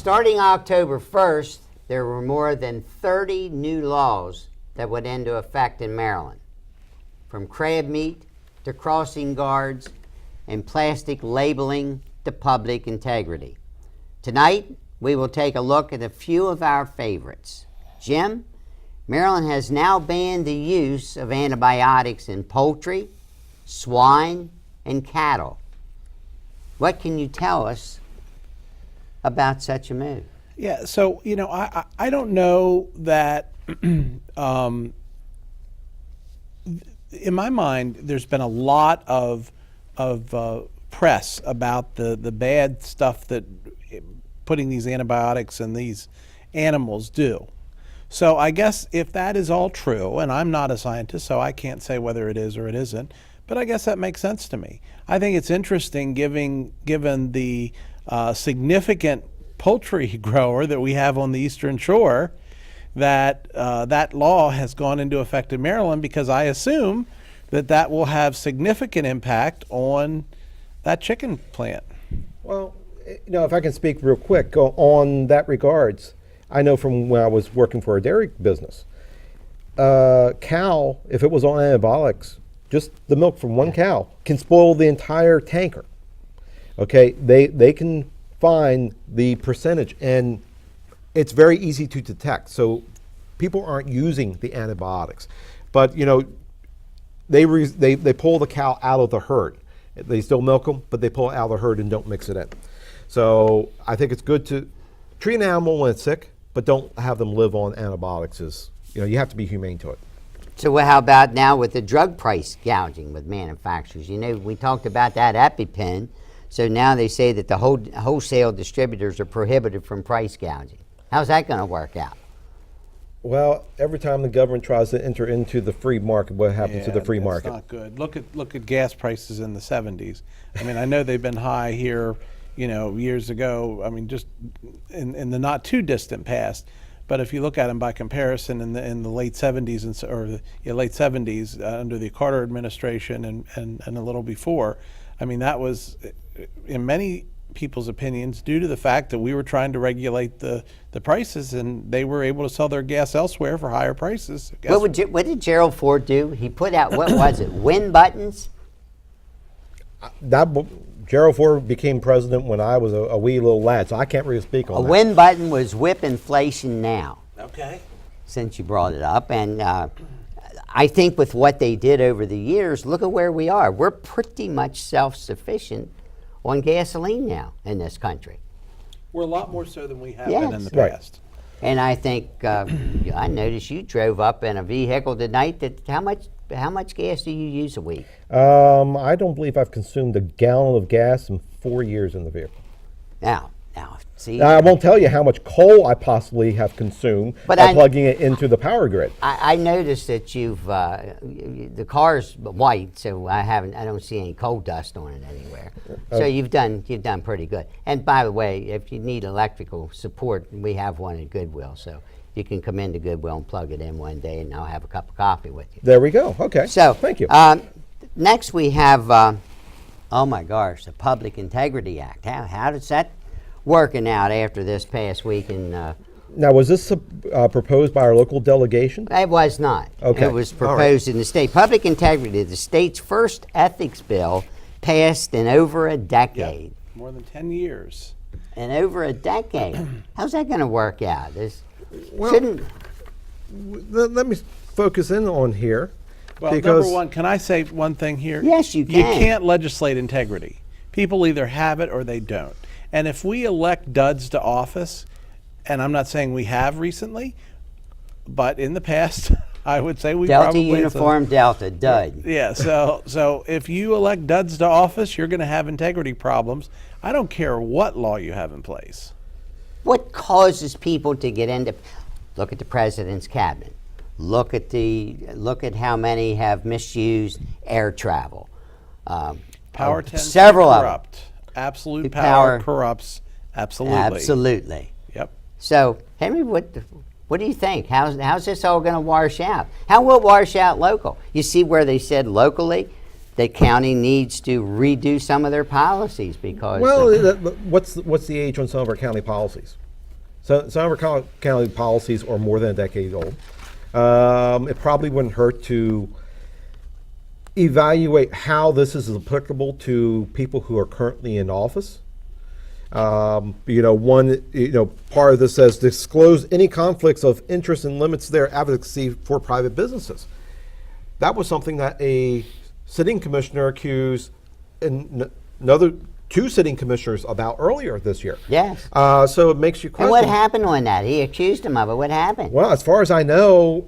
starting October 1st, there were more than 30 new laws that went into effect in Maryland, from crab meat to crossing guards and plastic labeling to public integrity. Tonight, we will take a look at a few of our favorites. Jim, Maryland has now banned the use of antibiotics in poultry, swine, and cattle. What can you tell us about such a move? Yeah, so, I don't know that, in my mind, there's been a lot of press about the bad stuff that putting these antibiotics in these animals do. So I guess if that is all true, and I'm not a scientist, so I can't say whether it is or it isn't, but I guess that makes sense to me. I think it's interesting given the significant poultry grower that we have on the Eastern Shore, that that law has gone into effect in Maryland, because I assume that will have significant impact on that chicken plant. Well, if I can speak real quick on that regards, I know from when I was working for a dairy business, cow, if it was on antibiotics, just the milk from one cow can spoil the entire tanker. Okay, they can find the percentage, and it's very easy to detect. So people aren't using the antibiotics, but they pull the cow out of the herd. They still milk them, but they pull it out of the herd and don't mix it in. So I think it's good to treat an animal when it's sick, but don't have them live on antibiotics. You have to be humane to it. So how about now with the drug price gouging with manufacturers? We talked about that EpiPen. So now they say that the wholesale distributors are prohibited from price gouging. How's that going to work out? Well, every time the government tries to enter into the free market, what happens to the free market? It's not good. Look at gas prices in the 70s. I know they've been high here, years ago. Just in the not too distant past. But if you look at them by comparison, in the late 70s late 70s under the Carter administration and a little before, that was, in many people's opinions, due to the fact that we were trying to regulate the prices, and they were able to sell their gas elsewhere for higher prices. What did Gerald Ford do? He put out, what was it, win buttons? Gerald Ford became president when I was a wee little lad, so I can't really speak on that. A win button was whip inflation now. Okay. Since you brought it up. And I think with what they did over the years, look at where we are. We're pretty much self-sufficient on gasoline now in this country. We're a lot more so than we have Yes. been in the past. And I think, I noticed you drove up in a vehicle tonight. How much gas do you use a week? I don't believe I've consumed a gallon of gas in 4 years in the vehicle. Now, see. Now, I won't tell you how much coal I possibly have consumed by plugging it into the power grid. I noticed that the car's white, so I don't see any coal dust on it anywhere. So you've done pretty good. And by the way, if you need electrical support, we have one at Goodwill, so you can come into Goodwill and plug it in one day, and I'll have a cup of coffee with you. There we go. Okay. So thank you. Next we have, oh my gosh, the Public Integrity Act. How does that working out after this past week? Now, was this proposed by our local delegation? It was not. Okay. It was proposed in the state. Public integrity, the state's first ethics bill, passed in over a decade. Yep. More than 10 years. In over a decade. How's that going to work out? Let me focus in on here. Well, number one, can I say one thing here? Yes, you can. You can't legislate integrity. People either have it or they don't. And if we elect duds to office, and I'm not saying we have recently, but in the past, I would say we Delta probably Uniform Delta, dud. Yeah, so if you elect duds to office, you're going to have integrity problems. I don't care what law you have in place. What causes people to get into? Look at the president's cabinet. Look at how many have misused air travel. Power tends several to of corrupt. them. Absolute power corrupts. Absolutely. Absolutely. Yep. So, Henry, what do you think? How's this all going to wash out? How will it wash out local? You see where they said locally the county needs to redo some of their policies because. Well, what's the age on some of our county policies? So some of our county policies are more than a decade old. It probably wouldn't hurt to evaluate how this is applicable to people who are currently in office. Part of this says disclose any conflicts of interest and limits their advocacy for private businesses. That was something that a sitting commissioner accused another 2 sitting commissioners about earlier this year. Yes. So it makes you question. And what happened on that? He accused him of it. What happened? Well, as far as I know,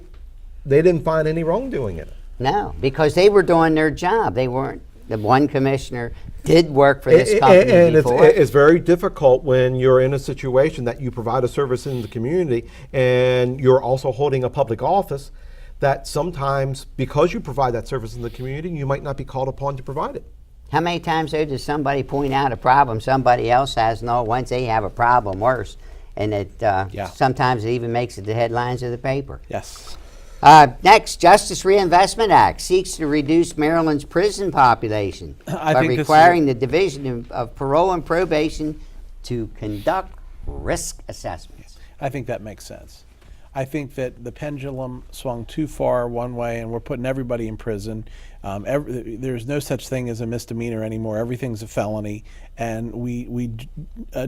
they didn't find any wrongdoing in it. No, because they were doing their job. They weren't. The one commissioner did work for this company and before. it's very difficult when you're in a situation that you provide a service in the community and you're also holding a public office, that sometimes because you provide that service in the community, you might not be called upon to provide it. How many times though does somebody point out a problem somebody else has? No, once they have a problem worse, and it sometimes it even makes it the headlines of the paper. Yes. Next, Justice Reinvestment Act seeks to reduce Maryland's prison population by requiring the Division of Parole and Probation to conduct risk assessments. I think that makes sense. I think that the pendulum swung too far one way, and we're putting everybody in prison. There's no such thing as a misdemeanor anymore. Everything's a felony, and we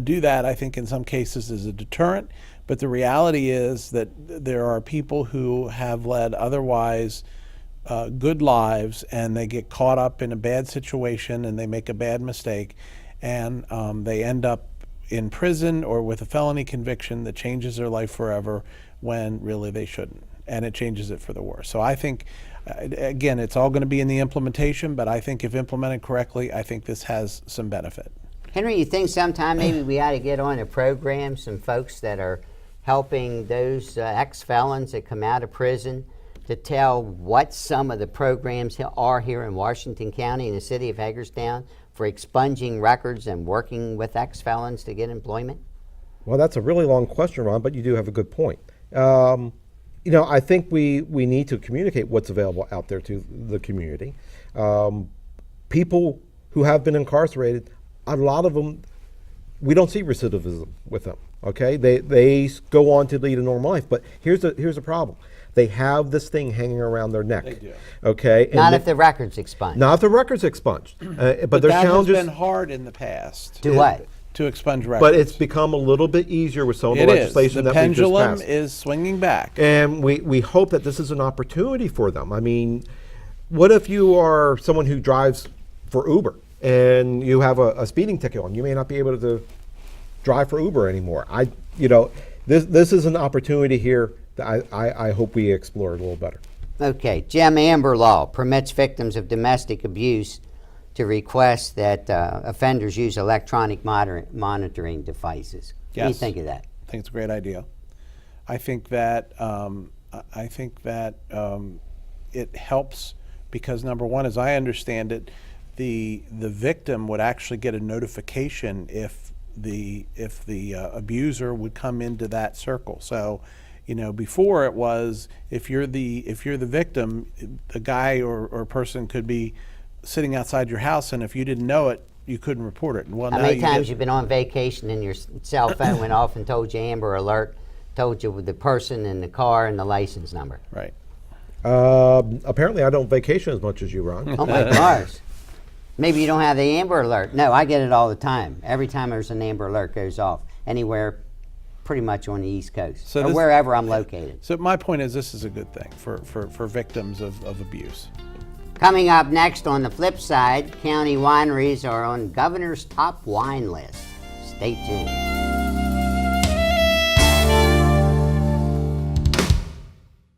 do that, I think, in some cases as a deterrent. But the reality is that there are people who have led otherwise good lives, and they get caught up in a bad situation, and they make a bad mistake, and they end up in prison or with a felony conviction that changes their life forever, when really they shouldn't, and it changes it for the worse. So I think, again, it's all going to be in the implementation, but I think if implemented correctly, I think this has some benefit. Henry, you think sometime maybe we ought to get on a program, some folks that are helping those ex-felons that come out of prison to tell what some of the programs are here in Washington County in the city of Hagerstown for expunging records and working with ex-felons to get employment? Well, that's a really long question, Ron, but you do have a good point. I think we need to communicate what's available out there to the community. People who have been incarcerated, a lot of them, we don't see recidivism with them. Okay, they go on to lead a normal life, but here's a problem. They have this thing hanging around their neck. They do. Okay, not if the record's expunged. Not if the record's expunged. But there's that challenges. has been hard in the past. To what? To expunge records. But it's become a little bit easier with some of the legislation that we've just pendulum passed. is swinging back. And we hope that this is an opportunity for them. I mean, what if you are someone who drives for Uber and you have a speeding ticket on? You may not be able to drive for Uber anymore. This is an opportunity here that I hope we explore a little better. Okay, Jim, Amber Law permits victims of domestic abuse to request that offenders use electronic monitoring devices. What do you Yes. think of that? I think it's a great idea. I think that it helps because, number one, as I understand it, the victim would actually get a notification if the abuser would come into that circle. So, before it was if you're the victim, the guy or person could be sitting outside your house, and if you didn't know it, you couldn't report it. Well, How many times you've been on vacation and your cell phone went off and told you Amber Alert, told you the person in the car and the license number? Right. Apparently, I don't vacation as much as you, Ron. Oh my gosh. Maybe you don't have the Amber Alert. No, I get it all the time. Every time there's an Amber Alert goes off, anywhere pretty much on the East Coast, or wherever I'm located. So my point is this is a good thing for victims of abuse. Coming up next on the flip side, county wineries are on Governor's top wine list. Stay tuned.